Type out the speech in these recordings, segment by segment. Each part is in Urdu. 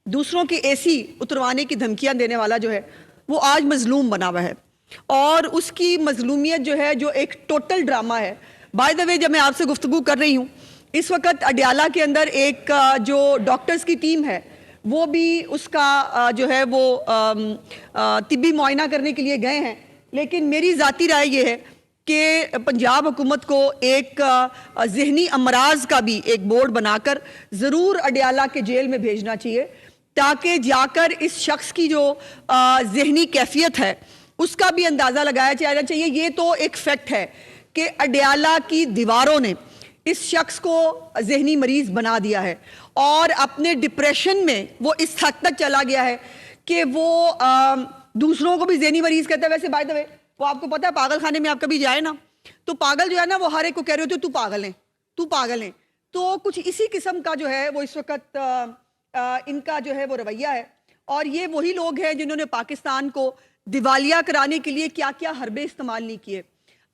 دوسروں کی ایسی اتروانے کی دھمکیاں دینے والا جو ہے وہ آج مظلوم بنا ہوا ہے، اور اس کی مظلومیت جو ہے جو ایک ٹوٹل ڈرامہ ہے۔ بائی دا وے، جب میں آپ سے گفتگو کر رہی ہوں اس وقت اڈیالہ کے اندر ایک جو ڈاکٹرز کی ٹیم ہے وہ بھی اس کا جو ہے وہ طبی معائنہ کرنے کے لیے گئے ہیں، لیکن میری ذاتی رائے یہ ہے کہ پنجاب حکومت کو ایک ذہنی امراض کا بھی ایک بورڈ بنا کر ضرور اڈیالہ کے جیل میں بھیجنا چاہیے، تاکہ جا کر اس شخص کی جو ذہنی کیفیت ہے اس کا بھی اندازہ لگایا جانا چاہیے۔ یہ تو ایک فیکٹ ہے کہ اڈیالہ کی دیواروں نے اس شخص کو ذہنی مریض بنا دیا ہے، اور اپنے ڈپریشن میں وہ اس حد تک چلا گیا ہے کہ وہ دوسروں کو بھی ذہنی مریض کہتا ہے۔ ویسے بائی دا وے، وہ آپ کو پتا ہے پاگل خانے میں آپ کبھی جائے نا تو پاگل جو ہے نا وہ ہر ایک کو کہہ رہے ہوتے تو پاگل ہے، تو پاگل ہے۔ تو کچھ اسی قسم کا جو ہے وہ اس وقت ان کا جو ہے وہ رویہ ہے، اور یہ وہی لوگ ہیں جنہوں نے پاکستان کو دیوالیہ کرانے کے لیے کیا کیا حربے استعمال نہیں کیے۔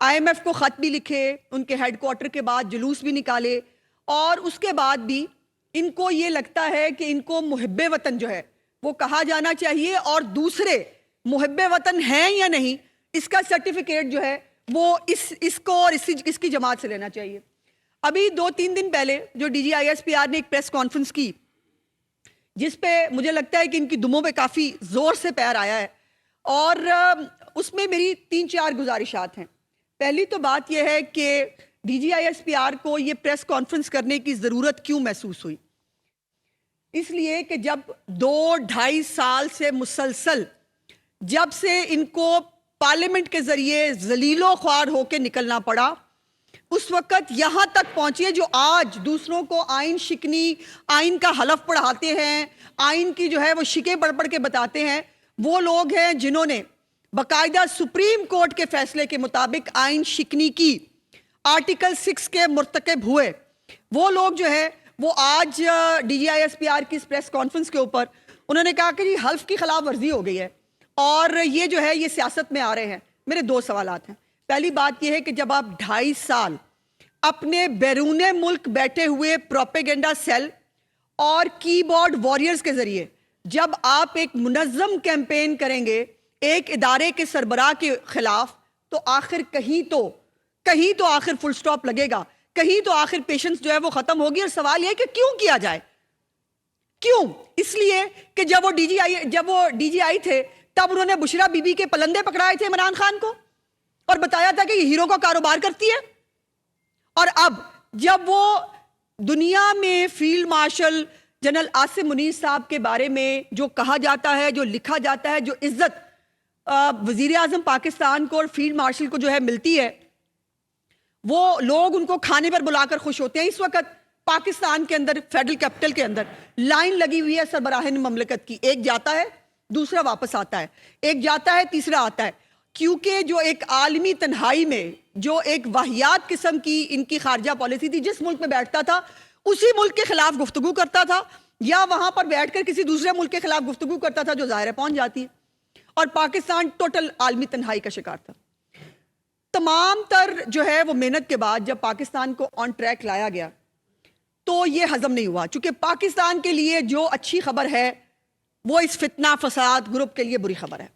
آئی ایم ایف کو خط بھی لکھے، ان کے ہیڈ کوارٹر کے بعد جلوس بھی نکالے، اور اس کے بعد بھی ان کو یہ لگتا ہے کہ ان کو محب وطن جو ہے وہ کہا جانا چاہیے، اور دوسرے محب وطن ہیں یا نہیں اس کا سرٹیفکیٹ جو ہے وہ اس کو اور اس کی جماعت سے لینا چاہیے۔ ابھی 2-3 دن پہلے جو D G I S P R نے ایک پریس کانفرنس کی، جس پہ مجھے لگتا ہے کہ ان کی دموں پہ کافی زور سے پیر آیا ہے، اور اس میں میری 3-4 گزارشات ہیں۔ پہلی تو بات یہ ہے کہ D G I S P R کو یہ پریس کانفرنس کرنے کی ضرورت کیوں محسوس ہوئی؟ اس لیے کہ جب 2-2.5 سال سے مسلسل جب سے ان کو پارلیمنٹ کے ذریعے ذلیل و خوار ہو کے نکلنا پڑا، اس وقت یہاں تک پہنچے جو آج دوسروں کو آئین شکنی، آئین کا حلف پڑھاتے ہیں، آئین کی جو ہے وہ شکیں پڑھ پڑھ کے بتاتے ہیں، وہ لوگ ہیں جنہوں نے باقاعدہ سپریم کورٹ کے فیصلے کے مطابق آئین شکنی کی، آرٹیکل 6 کے مرتکب ہوئے۔ وہ لوگ جو ہے وہ آج D G I S P R کی اس پریس کانفرنس کے اوپر انہوں نے کہا کہ جی حلف کی خلاف ورزی ہو گئی ہے، اور یہ جو ہے یہ سیاست میں آ رہے ہیں۔ میرے 2 سوالات ہیں۔ پہلی بات یہ ہے کہ جب آپ 2.5 سال اپنے بیرون ملک بیٹھے ہوئے پروپیگنڈا سیل اور کی بورڈ وارئرز کے ذریعے جب آپ ایک منظم کیمپین کریں گے ایک ادارے کے سربراہ کے خلاف، تو آخر کہیں تو آخر فل سٹاپ لگے گا، کہیں تو آخر پیشنس جو ہے وہ ختم ہوگی۔ اور سوال یہ ہے کہ کیوں کیا جائے؟ کیوں؟ اس لیے کہ جب وہ ڈی جی آئی تھے تب انہوں نے بشرا بی بی کے پلندے پکڑائے تھے عمران خان کو، اور بتایا تھا کہ یہ ہیرو کا کاروبار کرتی ہے۔ اور اب جب وہ دنیا میں field marshal general Asim Munir صاحب کے بارے میں جو کہا جاتا ہے، جو لکھا جاتا ہے، جو عزت وزیر اعظم پاکستان کو اور فیلڈ مارشل کو جو ہے ملتی ہے، وہ لوگ ان کو کھانے پر بلا کر خوش ہوتے ہیں۔ اس وقت پاکستان کے اندر فیڈرل کیپٹل کے اندر لائن لگی ہوئی ہے سربراہان مملکت کی، ایک جاتا ہے دوسرا واپس آتا ہے، ایک جاتا ہے تیسرا آتا ہے، کیونکہ جو ایک عالمی تنہائی میں جو ایک واہیات قسم کی ان کی خارجہ پالیسی تھی، جس ملک میں بیٹھتا تھا اسی ملک کے خلاف گفتگو کرتا تھا، یا وہاں پر بیٹھ کر کسی دوسرے ملک کے خلاف گفتگو کرتا تھا جو ظاہر ہے پہنچ جاتی ہے، اور پاکستان ٹوٹل عالمی تنہائی کا شکار تھا۔ تمام تر جو ہے وہ محنت کے بعد جب پاکستان کو آن ٹریک لایا گیا تو یہ ہضم نہیں ہوا، چونکہ پاکستان کے لیے جو اچھی خبر ہے وہ اس فتنہ فساد گروپ کے لیے بری خبر ہے۔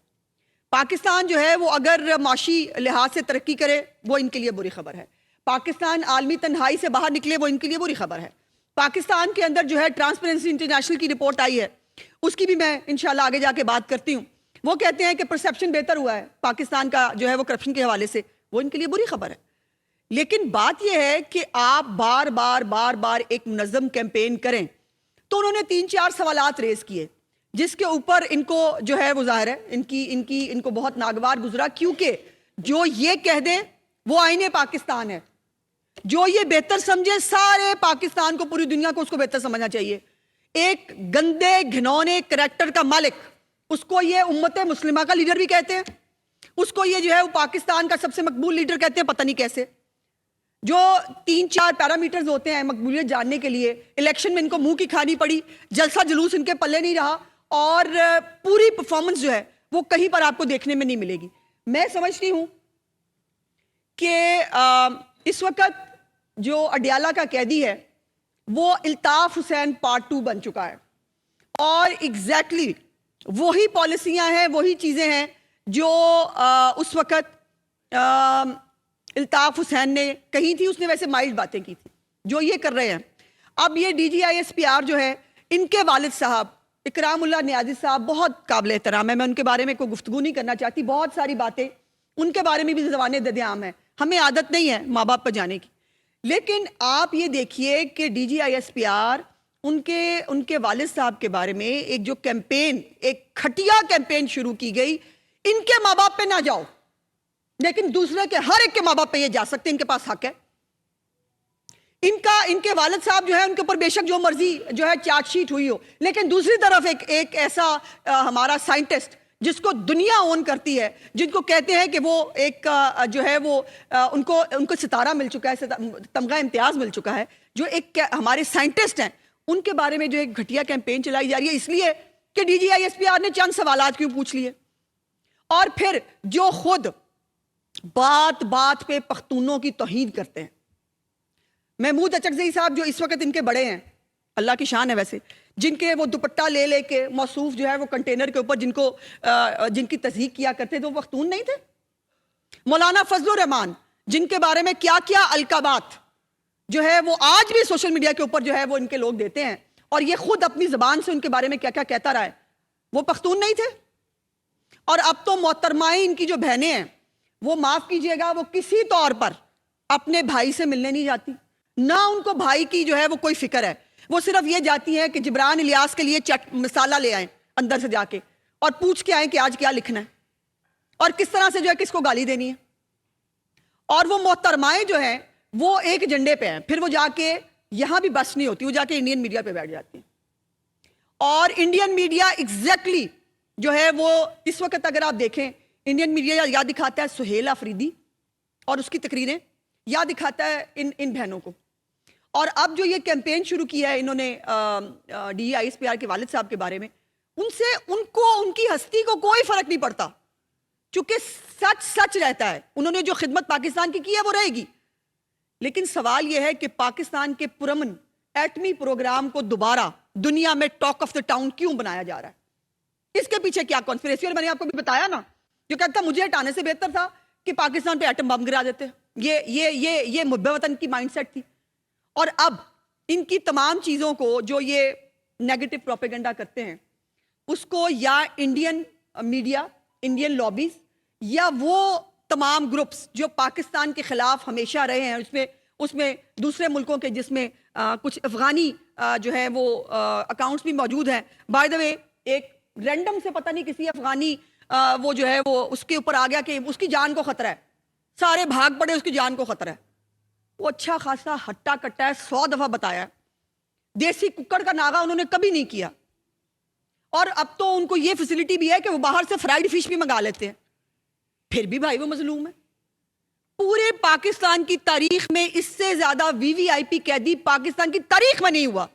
پاکستان جو ہے وہ اگر معاشی لحاظ سے ترقی کرے وہ ان کے لیے بری خبر ہے۔ پاکستان عالمی تنہائی سے باہر نکلے وہ ان کے لیے بری خبر ہے۔ پاکستان کے اندر جو ہے ٹرانسپیرنسی انٹرنیشنل کی رپورٹ آئی ہے، اس کی بھی میں انشاءاللہ آگے جا کے بات کرتی ہوں۔ وہ کہتے ہیں کہ پرسیپشن بہتر ہوا ہے پاکستان کا جو ہے وہ کرپشن کے حوالے سے، وہ ان کے لیے بری خبر ہے۔ لیکن بات یہ ہے کہ آپ بار بار ایک منظم کیمپین کریں، تو انہوں نے 3-4 سوالات ریز کیے جس کے اوپر ان کو جو ہے وہ ظاہر ہے ان کو بہت ناگوار گزرا، کیونکہ جو یہ کہہ دیں وہ آئین پاکستان ہے، جو یہ بہتر سمجھے سارے پاکستان کو، پوری دنیا کو اس کو بہتر سمجھنا چاہیے۔ ایک گندے گھنونے کریکٹر کا مالک، اس کو یہ امت مسلمہ کا لیڈر بھی کہتے ہیں، اس کو یہ جو ہے وہ پاکستان کا سب سے مقبول لیڈر کہتے ہیں، پتہ نہیں کیسے۔ جو 3-4 پیرامیٹرز ہوتے ہیں مقبولیت جاننے کے لیے، الیکشن میں ان کو منہ کی کھانی پڑی، جلسہ جلوس ان کے پلے نہیں رہا، اور پوری پرفارمنس جو ہے وہ کہیں پر آپ کو دیکھنے میں نہیں ملے گی۔ میں سمجھتی ہوں کہ اس وقت جو اڈیالہ کا قیدی ہے وہ الطاف حسین پارٹ 2 بن چکا ہے، اور ایگزیکٹلی وہی پالیسیاں ہیں، وہی چیزیں ہیں جو اس وقت الطاف حسین نے کہی تھی. اس نے ویسے مائلڈ باتیں کی تھی جو یہ کر رہے ہیں. اب یہ D G I S P R جو ہے، ان کے والد صاحب اکرام اللہ نیازی صاحب بہت قابل احترام ہے. میں ان کے بارے میں کوئی گفتگو نہیں کرنا چاہتی. بہت ساری باتیں ان کے بارے میں بھی زبانِ دد عام ہے. ہمیں عادت نہیں ہے ماں باپ پر جانے کی. لیکن آپ یہ دیکھیے کہ D G I S P R ان کے والد صاحب کے بارے میں ایک جو کیمپین، ایک کھٹیا کیمپین شروع کی گئی، ان کے ماں باپ پہ نہ جاؤ لیکن دوسرے کے ہر ایک کے ماں باپ پہ یہ جا سکتے ہیں، ان کے پاس حق ہے. ان کے والد صاحب جو ہے، ان کے اوپر بے شک جو مرضی جو ہے چارج شیٹ ہوئی ہو، لیکن دوسری طرف ایک ایسا ہمارا سائنٹسٹ جس کو دنیا اون کرتی ہے، جن کو کہتے ہیں کہ وہ ایک جو ہے وہ ان کو ستارہ مل چکا ہے، تمغہ امتیاز مل چکا ہے، جو ایک ہمارے سائنٹسٹ ہیں، ان کے بارے میں جو ایک گھٹیا کیمپین چلائی جا رہی ہے، اس لیے کہ D G I S P R نے چند سوالات کیوں پوچھ لیے. اور پھر جو خود بات بات پہ پختونوں کی توہین کرتے ہیں. محمود اچکزئی صاحب جو اس وقت ان کے بڑے ہیں، اللہ کی شان ہے ویسے، جن کے وہ دوپٹہ لے لے کے موصوف جو ہے وہ کنٹینر کے اوپر جن کی تصدیق کیا کرتے تھے، وہ پختون نہیں تھے. مولانا فضل الرحمان جن کے بارے میں کیا کیا القابات جو ہے وہ آج بھی سوشل میڈیا کے اوپر جو ہے وہ ان کے لوگ دیتے ہیں، اور یہ خود اپنی زبان سے ان کے بارے میں کیا کیا کہتا رہا ہے، وہ پختون نہیں تھے. اور اب تو محترمائیں ان کی جو بہنیں ہیں، وہ معاف کیجئے گا، وہ کسی طور پر اپنے بھائی سے ملنے نہیں جاتی، نہ ان کو بھائی کی جو ہے وہ کوئی فکر ہے. وہ صرف یہ جاتی ہیں کہ جبران الیاس کے لیے مسالہ لے آئیں اندر سے جا کے، اور پوچھ کے آئیں کہ آج کیا لکھنا ہے اور کس طرح سے جو ہے کس کو گالی دینی ہے. اور وہ محترمائیں جو ہیں وہ ایک ایجنڈے پہ ہیں، پھر وہ جا کے یہاں بھی بس نہیں ہوتی، وہ جا کے انڈین میڈیا پہ بیٹھ جاتی ہیں. اور انڈین میڈیا ایگزیکٹلی جو ہے وہ اس وقت اگر آپ دیکھیں، انڈین میڈیا یا دکھاتا ہے سہیل آفریدی اور اس کی تقریریں، یا دکھاتا ہے ان بہنوں کو. اور اب جو یہ کیمپین شروع کی ہے انہوں نے D I S P are کے والد صاحب کے بارے میں، ان کی ہستی کو کوئی فرق نہیں پڑتا، چونکہ سچ سچ رہتا ہے. انہوں نے جو خدمت پاکستان کی ہے وہ رہے گی. لیکن سوال یہ ہے کہ پاکستان کے پرامن ایٹمی پروگرام کو دوبارہ دنیا میں ٹاک آف دا ٹاؤن کیوں بنایا جا رہا ہے؟ اس کے پیچھے کیا کانسپریسی؟ اور میں نے آپ کو بھی بتایا نا، جو کہتا مجھے ہٹانے سے بہتر تھا کہ پاکستان پہ ایٹم بم گرا دیتے. یہ محب وطن کی مائنڈ سیٹ تھی. اور اب ان کی تمام چیزوں کو جو یہ نیگیٹو پروپیگنڈا کرتے ہیں، اس کو یا انڈین میڈیا، انڈین لابیز، یا وہ تمام گروپس جو پاکستان کے خلاف ہمیشہ رہے ہیں، اس میں دوسرے ملکوں کے، جس میں کچھ افغانی جو ہے وہ اکاؤنٹس بھی موجود ہیں. بائی دا وے ایک رینڈم سے پتہ نہیں کسی افغانی وہ جو ہے وہ اس کے اوپر آ گیا کہ اس کی جان کو خطرہ ہے، سارے بھاگ پڑے، اس کی جان کو خطرہ ہے. وہ اچھا خاصا ہٹا کٹا ہے، 100 دفعہ بتایا. دیسی ککڑ کا ناغہ انہوں نے کبھی نہیں کیا. اور اب تو ان کو یہ فیسلٹی بھی ہے کہ وہ باہر سے فرائیڈ فش بھی منگا لیتے ہیں. پھر بھی بھائی وہ مظلوم ہے. پورے پاکستان کی تاریخ میں اس سے زیادہ وی وی آئی پی قیدی پاکستان کی تاریخ میں نہیں ہوا.